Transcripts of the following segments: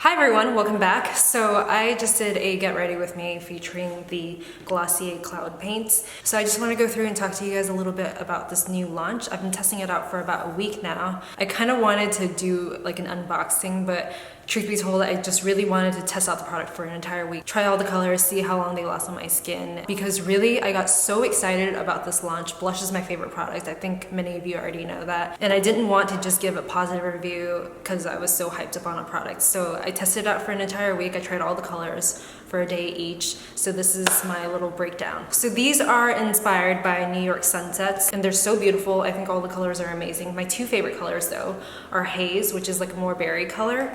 Hi everyone, welcome back. So I just did a get ready with me featuring the Glossier Cloud Paints. So I just want to go through and talk to you guys a little bit about this new launch. I've been testing it out for about a week now. I kind of wanted to do like an unboxing, but truth be told, I just really wanted to test out the product for an entire week. Try all the colors, see how long they last on my skin. Because really, I got so excited about this launch. Blush is my favorite product. I think many of you already know that. And I didn't want to just give a positive review because I was so hyped up on a product. So I tested it out for an entire week. I tried all the colors for a day each. So this is my little breakdown. So these are inspired by New York sunsets and they're so beautiful. I think all the colors are amazing. My two favorite colors though are HAZE, which is like a more berry color.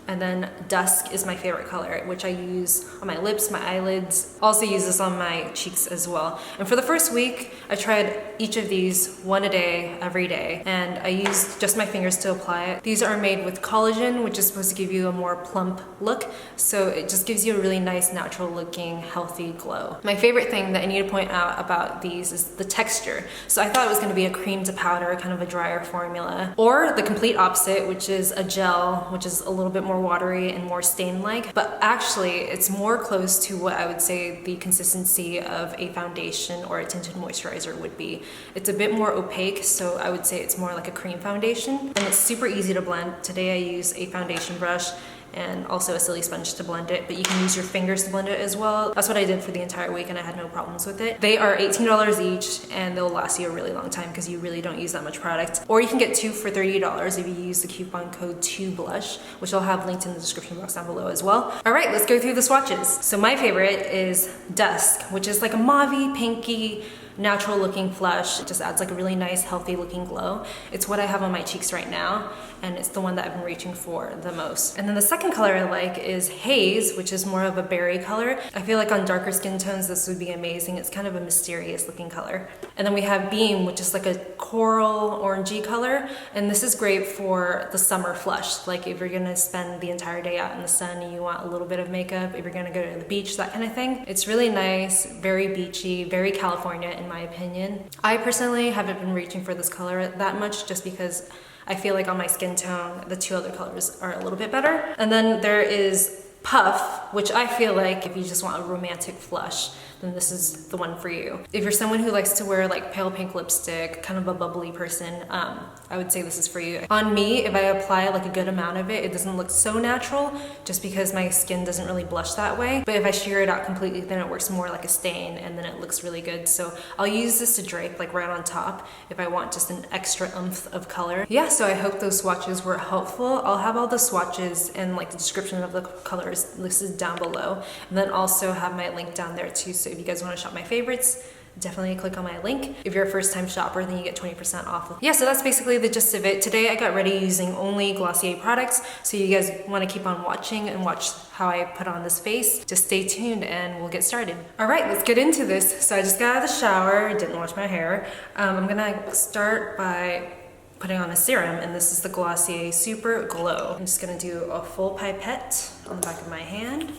And then DUSK is my favorite color, which I use on my lips, my eyelids. Also use this on my cheeks as well. And for the first week, I tried each of these one a day, every day. And I used just my fingers to apply it. These are made with collagen, which is supposed to give you a more plump look. So it just gives you a really nice, natural looking, healthy glow. My favorite thing that I need to point out about these is the texture. So I thought it was gonna be a cream to powder, kind of a drier formula. Or the complete opposite, which is a gel, which is a little bit more watery and more stain-like, but actually it's more close to what I would say the consistency of a foundation or a tinted moisturizer would be. It's a bit more opaque, so I would say it's more like a cream foundation, and it's super easy to blend. Today I use a foundation brush and also a silly sponge to blend it, but you can use your fingers to blend it as well. That's what I did for the entire week and I had no problems with it. They are $18 each and they'll last you a really long time because you really don't use that much product. Or you can get two for $30 if you use the coupon code 2blush, which I'll have linked in the description box down below as well. All right, let's go through the swatches. So my favorite is DUSK, which is like a mauve-y, pinky, natural looking flush. It just adds like a really nice, healthy looking glow. It's what I have on my cheeks right now, and it's the one that I've been reaching for the most. And then the second color I like is HAZE, which is more of a berry color. I feel like on darker skin tones, this would be amazing. It's kind of a mysterious looking color. And then we have Beam, which is like a coral orangey color. And this is great for the summer flush. Like if you're gonna spend the entire day out in the sun and you want a little bit of makeup, if you're gonna go to the beach, that kind of thing. It's really nice, very beachy, very California in my opinion. I personally haven't been reaching for this color that much just because I feel like on my skin tone, the two other colors are a little bit better. And then there is Puff, which I feel like if you just want a romantic flush, then this is the one for you. If you're someone who likes to wear like pale pink lipstick, kind of a bubbly person, I would say this is for you. On me, if I apply like a good amount of it, it doesn't look so natural just because my skin doesn't really blush that way. But if I sheer it out completely, then it works more like a stain and then it looks really good. So I'll use this to drape like right on top if I want just an extra oomph of color. Yeah, so I hope those swatches were helpful. I'll have all the swatches and like the description of the colors listed down below. And then also have my link down there too. So if you guys want to shop my favorites, definitely click on my link. If you're a first-time shopper, then you get 20% off. Yeah, so that's basically the gist of it. Today I got ready using only Glossier products, so you guys want to keep on watching and watch how I put on this face. Just stay tuned and we'll get started. All right, let's get into this. So I just got out of the shower, didn't wash my hair. I'm gonna start by putting on a serum, and this is the Glossier Super Glow. I'm just gonna do a full pipette on the back of my hand,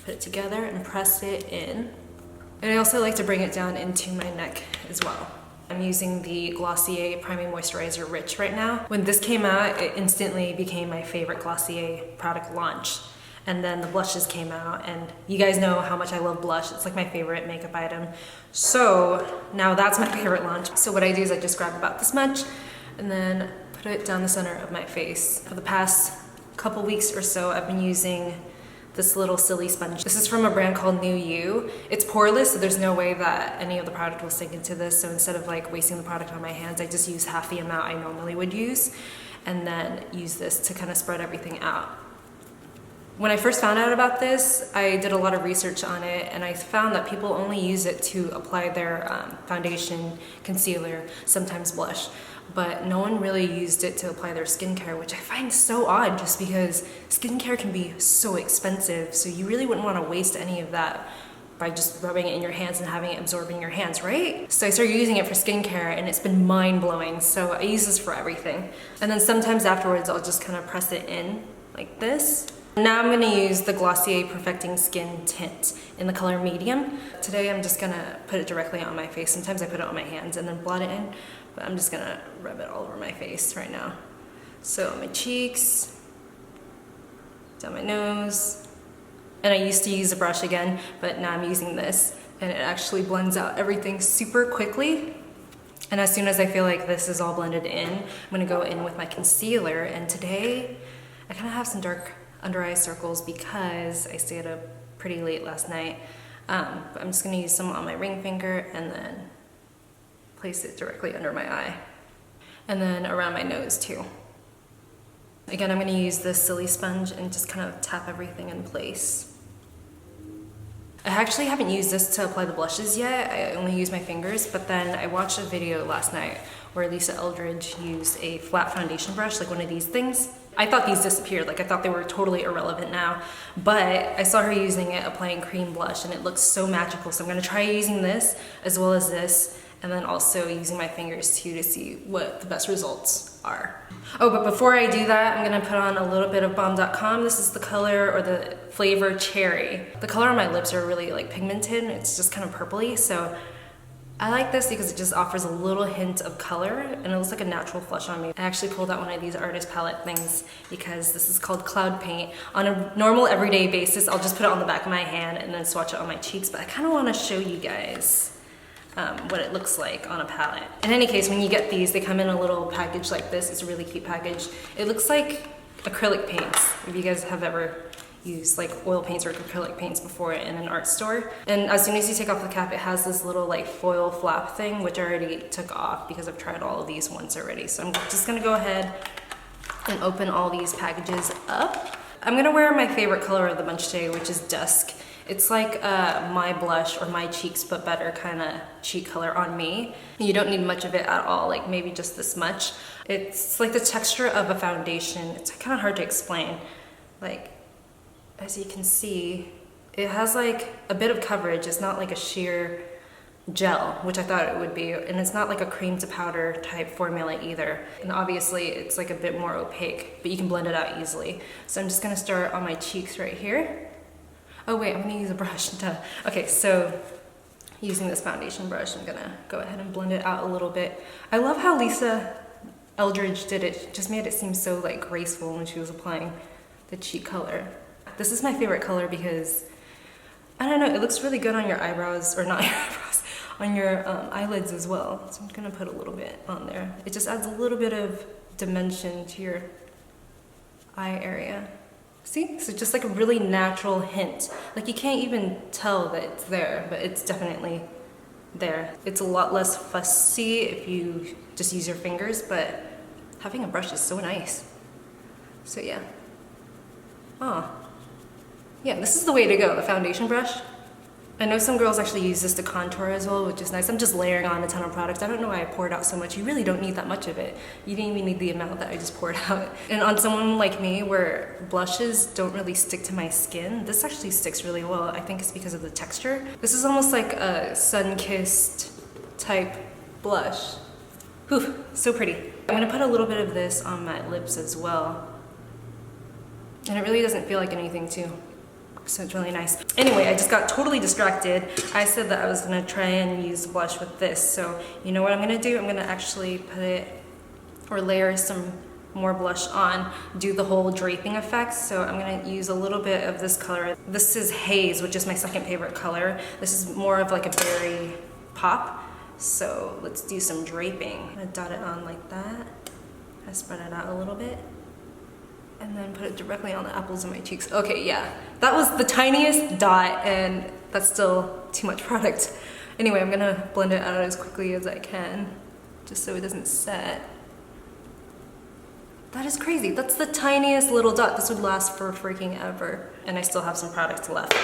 put it together and press it in. And I also like to bring it down into my neck as well. I'm using the Glossier Priming Moisturizer Rich right now. When this came out, it instantly became my favorite Glossier product launch. And then the blushes came out, and you guys know how much I love blush. It's like my favorite makeup item. So now that's my favorite launch. So what I do is I just grab about this much and then put it down the center of my face. For the past couple weeks or so, I've been using this little silly sponge. This is from a brand called New You. It's poreless, so there's no way that any of the product will sink into this. So instead of like wasting the product on my hands, I just use half the amount I normally would use and then use this to kind of spread everything out. When I first found out about this, I did a lot of research on it and I found that people only use it to apply their foundation, concealer, sometimes blush. But no one really used it to apply their skincare, which I find so odd just because skincare can be so expensive, so you really wouldn't want to waste any of that by just rubbing it in your hands and having it absorb in your hands, right? So I started using it for skincare and it's been mind-blowing, so I use this for everything. And then sometimes afterwards I'll just kind of press it in like this. Now I'm gonna use the Glossier Perfecting Skin Tint in the color medium. Today I'm just gonna put it directly on my face. Sometimes I put it on my hands and then blot it in, but I'm just gonna rub it all over my face right now. So my cheeks, down my nose. And I used to use a brush again, but now I'm using this, and it actually blends out everything super quickly. And as soon as I feel like this is all blended in, I'm gonna go in with my concealer. And today, I kind of have some dark under eye circles because I stayed up pretty late last night. But I'm just gonna use some on my ring finger and then place it directly under my eye. And then around my nose too. Again, I'm gonna use this silly sponge and just kind of tap everything in place. I actually haven't used this to apply the blushes yet. I only use my fingers, but then I watched a video last night where Lisa Eldridge used a flat foundation brush, like one of these things. I thought these disappeared, like I thought they were totally irrelevant now, but I saw her using it applying cream blush and it looks so magical. So I'm gonna try using this as well as this, and then also using my fingers too to see what the best results are. Oh, but before I do that, I'm gonna put on a little bit of Balm.com. This is the color or the flavor Cherry. The color on my lips are really like pigmented. It's just kind of purpley, so I like this because it just offers a little hint of color and it looks like a natural flush on me. I actually pulled out one of these artist palette things because this is called Cloud Paint. On a normal everyday basis, I'll just put it on the back of my hand and then swatch it on my cheeks, but I kind of want to show you guys what it looks like on a palette. In any case, when you get these, they come in a little package like this. It's a really cute package. It looks like acrylic paints, if you guys have ever used like oil paints or acrylic paints before in an art store. And as soon as you take off the cap, it has this little like foil flap thing, which I already took off because I've tried all of these once already. So I'm just gonna go ahead and open all these packages up. I'm gonna wear my favorite color of the bunch today, which is Dusk. It's like my blush or my cheeks but better kind of cheek color on me. You don't need much of it at all, like maybe just this much. It's like the texture of a foundation. It's kind of hard to explain. Like, as you can see, it has like a bit of coverage. It's not like a sheer gel, which I thought it would be. And it's not like a cream to powder type formula either. And obviously it's like a bit more opaque, but you can blend it out easily. So I'm just gonna start on my cheeks right here. Oh wait, I'm gonna use a brush. Duh. Okay, so using this foundation brush, I'm gonna go ahead and blend it out a little bit. I love how Lisa Eldridge did it. She just made it seem so like graceful when she was applying the cheek color. This is my favorite color because, I don't know, it looks really good on your eyebrows, or not your eyebrows, on your eyelids as well. So I'm gonna put a little bit on there. It just adds a little bit of dimension to your eye area. See? So just like a really natural hint. Like you can't even tell that it's there, but it's definitely there. It's a lot less fussy if you just use your fingers, but having a brush is so nice. So yeah. Oh. Yeah, this is the way to go, the foundation brush. I know some girls actually use this to contour as well, which is nice. I'm just layering on a ton of products. I don't know why I poured out so much. You really don't need that much of it. You didn't even need the amount that I just poured out. And on someone like me where blushes don't really stick to my skin, this actually sticks really well. I think it's because of the texture. This is almost like a sun-kissed type blush. Whew, so pretty. I'm gonna put a little bit of this on my lips as well. And it really doesn't feel like anything too. So it's really nice. Anyway, I just got totally distracted. I said that I was gonna try and use blush with this. So you know what I'm gonna do? I'm gonna actually put it, or layer some more blush on, do the whole draping effect. So I'm gonna use a little bit of this color. This is HAZE, which is my second favorite color. This is more of like a berry pop. So let's do some draping. I'm gonna dot it on like that. I spread it out a little bit. And then put it directly on the apples of my cheeks. Okay, yeah, that was the tiniest dot and that's still too much product. Anyway, I'm gonna blend it out as quickly as I can, just so it doesn't set. That is crazy, that's the tiniest little dot. This would last for freaking ever. And I still have some product left.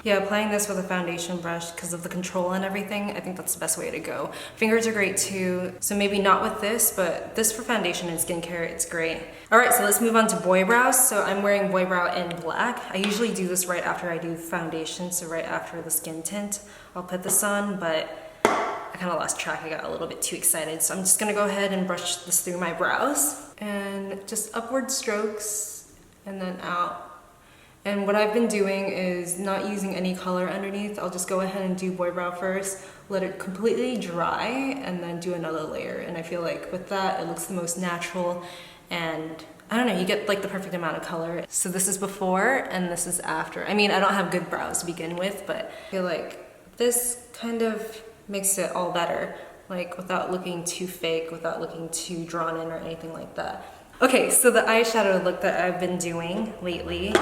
Yeah, applying this with a foundation brush because of the control and everything, I think that's the best way to go. Fingers are great too, so maybe not with this, but this for foundation and skincare, it's great. All right, so let's move on to boy brows. So I'm wearing boy brow in black. I usually do this right after I do foundation, so right after the skin tint. I'll put this on, but I kind of lost track. I got a little bit too excited. So I'm just gonna go ahead and brush this through my brows and just upward strokes and then out. And what I've been doing is not using any color underneath. I'll just go ahead and do boy brow first, let it completely dry, and then do another layer. And I feel like with that, it looks the most natural, and I don't know, you get like the perfect amount of color. So this is before and this is after. I mean, I don't have good brows to begin with, but I feel like this kind of makes it all better, like without looking too fake, without looking too drawn in or anything like that. Okay, so the eyeshadow look that I've been doing lately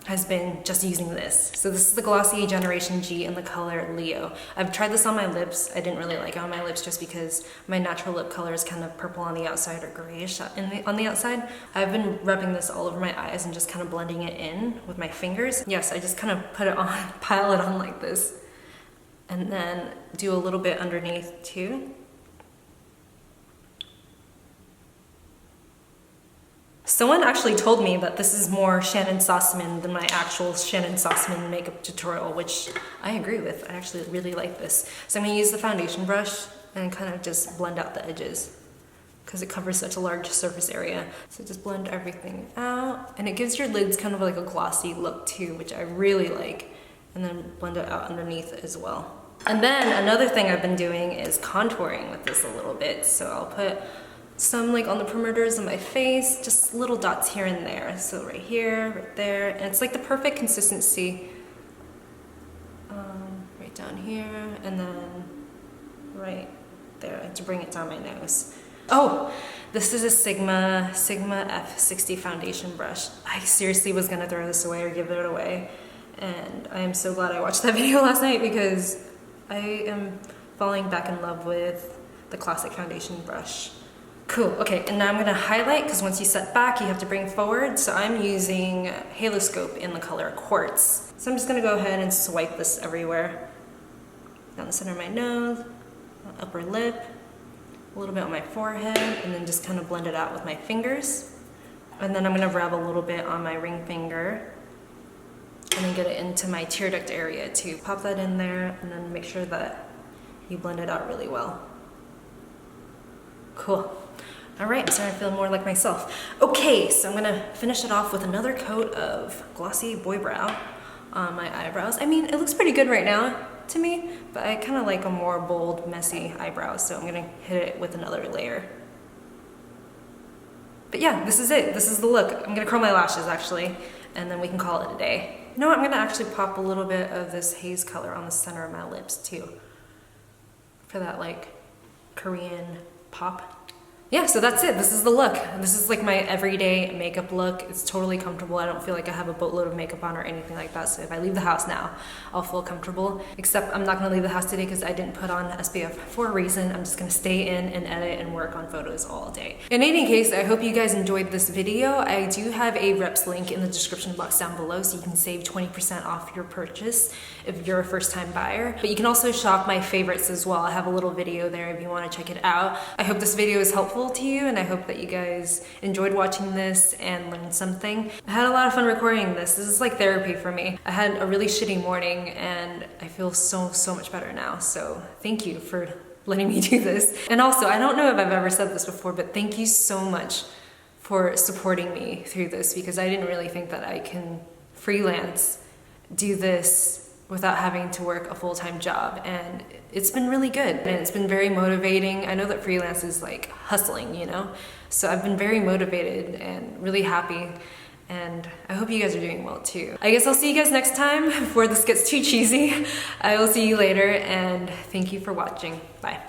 has been just using this. So this is the Glossier Generation G in the color Leo. I've tried this on my lips. I didn't really like it on my lips just because my natural lip color is kind of purple on the outside or grayish on the outside. I've been rubbing this all over my eyes and just kind of blending it in with my fingers. Yes, I just kind of put it on, pile it on like this, and then do a little bit underneath too. Someone actually told me that this is more Shannon Sossamon than my actual Shannon Sossamon makeup tutorial, which I agree with. I actually really like this. So I'm gonna use the foundation brush and kind of just blend out the edges because it covers such a large surface area. So just blend everything out. And it gives your lids kind of like a glossy look too, which I really like. And then blend it out underneath as well. And then another thing I've been doing is contouring with this a little bit. So I'll put some like on the perimeters of my face, just little dots here and there. So right here, right there, and it's like the perfect consistency. Right down here, and then right there to bring it down my nose. Oh, this is a Sigma F60 foundation brush. I seriously was gonna throw this away or give it away, and I am so glad I watched that video last night because I am falling back in love with the classic foundation brush. Cool, okay, and now I'm gonna highlight because once you set back, you have to bring forward. So I'm using Haloscope in the color Quartz. So I'm just gonna go ahead and swipe this everywhere. Down the center of my nose, upper lip, a little bit on my forehead, and then just kind of blend it out with my fingers. And then I'm gonna rub a little bit on my ring finger and then get it into my tear duct area too. Pop that in there and then make sure that you blend it out really well. Cool. All right, I'm starting to feel more like myself. Okay, so I'm gonna finish it off with another coat of Glossy Boy Brow on my eyebrows. I mean, it looks pretty good right now to me, but I kind of like a more bold, messy eyebrow, so I'm gonna hit it with another layer. But yeah, this is it. This is the look. I'm gonna curl my lashes actually, and then we can call it a day. You know what, I'm gonna actually pop a little bit of this haze color on the center of my lips too, for that like Korean pop. Yeah, so that's it. This is the look. This is like my everyday makeup look. It's totally comfortable. I don't feel like I have a boatload of makeup on or anything like that. So if I leave the house now, I'll feel comfortable. Except I'm not gonna leave the house today because I didn't put on SPF for a reason. I'm just gonna stay in and edit and work on photos all day. In any case, I hope you guys enjoyed this video. I do have a reps link in the description box down below so you can save 20% off your purchase if you're a first-time buyer. But you can also shop my favorites as well. I have a little video there if you wanna check it out. I hope this video is helpful to you, and I hope that you guys enjoyed watching this and learned something. I had a lot of fun recording this. This is like therapy for me. I had a really shitty morning and I feel so much better now. So thank you for letting me do this. And also, I don't know if I've ever said this before, but thank you so much for supporting me through this because I didn't really think that I can freelance do this without having to work a full-time job, and it's been really good and it's been very motivating. I know that freelance is like hustling, you know? So I've been very motivated and really happy, and I hope you guys are doing well too. I guess I'll see you guys next time before this gets too cheesy. I will see you later, and thank you for watching. Bye.